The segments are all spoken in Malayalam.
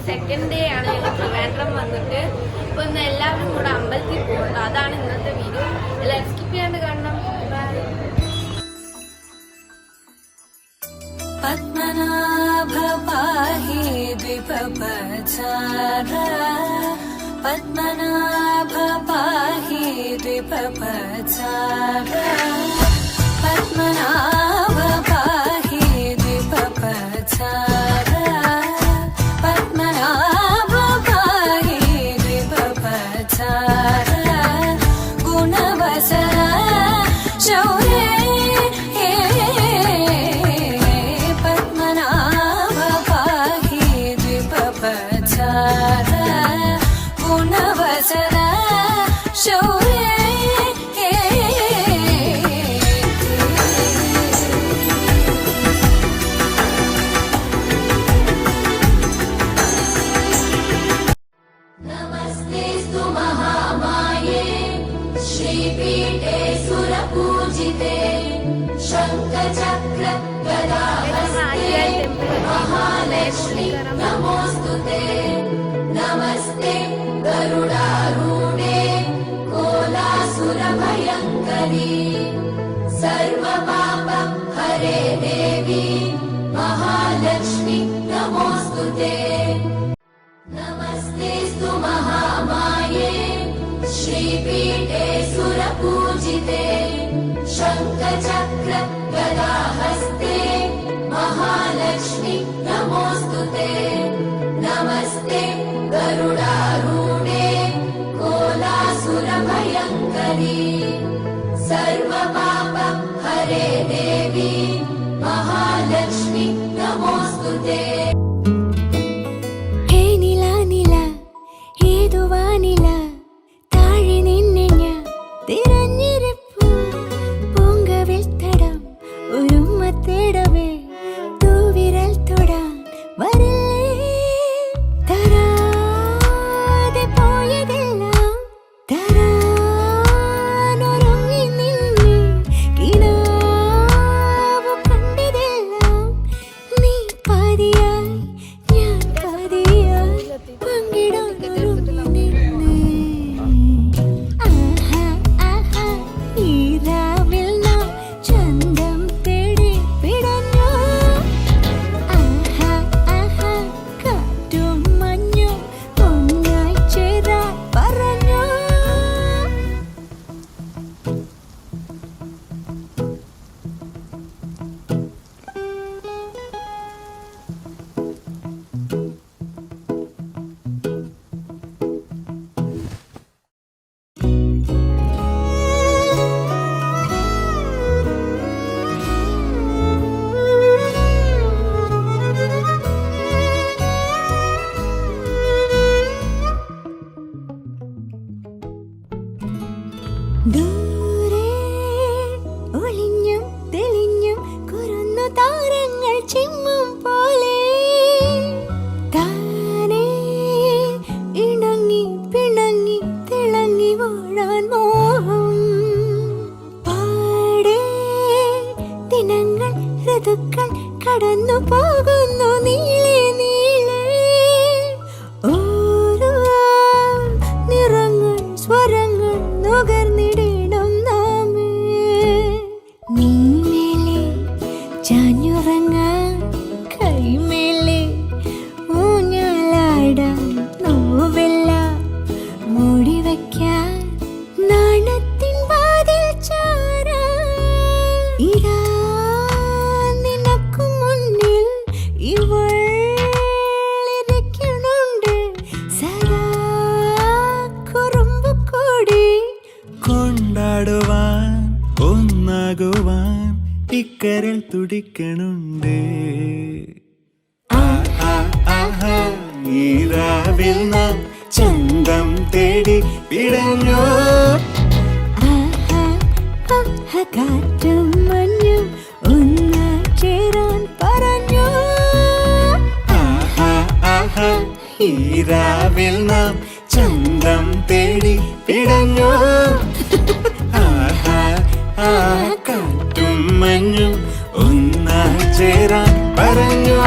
സെക്കൻഡ് ഡേ ആണ് ട്രിവാൻഡ്രം വന്നിട്ട്. അപ്പോൾ ഇന്ന് എല്ലാവരും കൂടെ അമ്പലത്തിൽ പോകുന്നത്. അതാണ് ഇന്നത്തെ വീഡിയോ. എല്ലാവരും സ്കിപ്പ് ചെയ്യാണ്ട് കാണണം. പത്മനാഭ പാഹി ദ്വിപപചാര പത്മനാഭ പാഹി ദ്വിപപചാര പത്മനാഭ പാഹി ദ്വിപപചാര പത്മനാഭ പാഹി ദ്വിപപചാര ഗുണവസര ശൗരേ ഗുണവസര ശൗരേ നമസ്തേസ്തു മഹാമായേ ശ്രീപീഠേ സുരപൂജിതേ ശംഖചക്ര ഗദാഹസ്തേ മഹാലക്ഷ്മി നമോസ്തുതേ നമസ്തേ ഗരുഡാരൂഢേ കോലാസുരഭയങ്കരി സർവപാപ ഹരേ ദേവി മഹാലക്ഷ്മി നമോസ്തുതേ നമസ്തേസ്തു മഹാമായേ ശ്രീപീഠേ സുരപൂജിതേ ശംഖചക്ര ഗദാഹസ്തേ മഹാലക്ഷ്മി നമോസ്തുതേ നമസ്തേ ഗരുഡാരൂഢേ കോലാസുരഭയങ്കരി സർവപാപ ഹരേ ദേവി മഹാലക്ഷ്മി നമോസ്തുതേ ദൂരെ ഒളിഞ്ഞും തെളിഞ്ഞും കുറുന്നു താരങ്ങൾ ചിമ്മും പോലെ താനേ ഇണങ്ങി പിണങ്ങി തിളങ്ങി വാഴാൻ മോഹം പാടേ ദിനങ്ങൾ ഋതുക്കൾ കടന്നു പോകുന്നു നീളെ നീളെ ഓരോ നിറങ്ങൾ സ്വരങ്ങൾ നുകർന്നിടണം നാമേ നിന്മേലെ ചാഞ്ഞുറങ്ങാൻ കൈമേലെ ഊഞ്ഞാലാടാൻ നോവെല്ല മൂടിവയ്ക്കാൻ നാണത്തിൻ വാതിൽ ചാരാൻ ഇതാ നിനക്കു മുന്നിൽ ഇവൾ ഇരിക്കുന്നുണ്ട് സദാ കുറുമ്പ് കൂടി കൊണ്ടാടുവാൻ ഒന്നാകുവാൻ ഇക്കരൽ തുടിക്കണുണ്ട് ഈ രാവിൽ നാം ചന്തം തേടി പിടഞ്ഞോ കാറ്റും മഞ്ഞും ഒന്നായി ചേരാൻ പറഞ്ഞു ഈ രാവിൽ നാം ചന്തം തേടി പിടഞ്ഞോ കാറ്റും മഞ്ഞും ഒന്നായി ചേരാൻ പറഞ്ഞു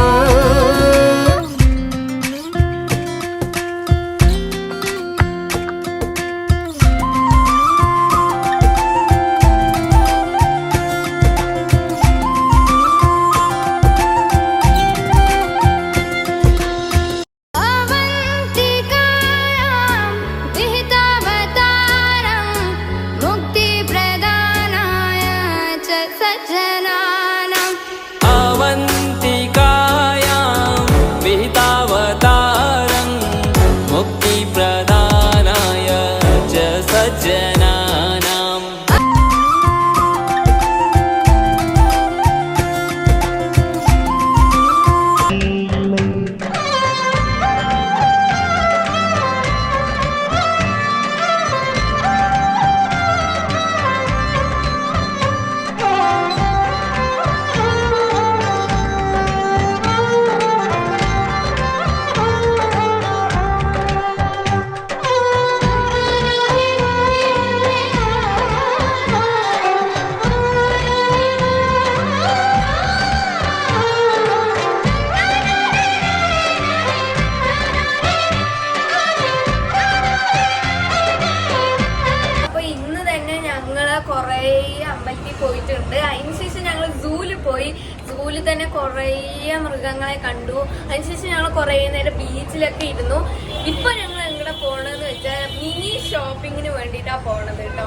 തന്നെ കുറേ മൃഗങ്ങളെ കണ്ടു. അതിനുശേഷം ഞങ്ങൾ കുറേ നേരം ബീച്ചിലൊക്കെ ഇരുന്നു. ഇപ്പൊ ഞങ്ങൾ എങ്ങനെ പോണെന്ന് വെച്ചാൽ മിനി ഷോപ്പിങ്ങിന് വേണ്ടിയിട്ടാ പോണത് കേട്ടോ.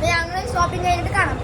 ഞങ്ങൾ ഷോപ്പിംഗ് കഴിഞ്ഞിട്ട് കാണാം.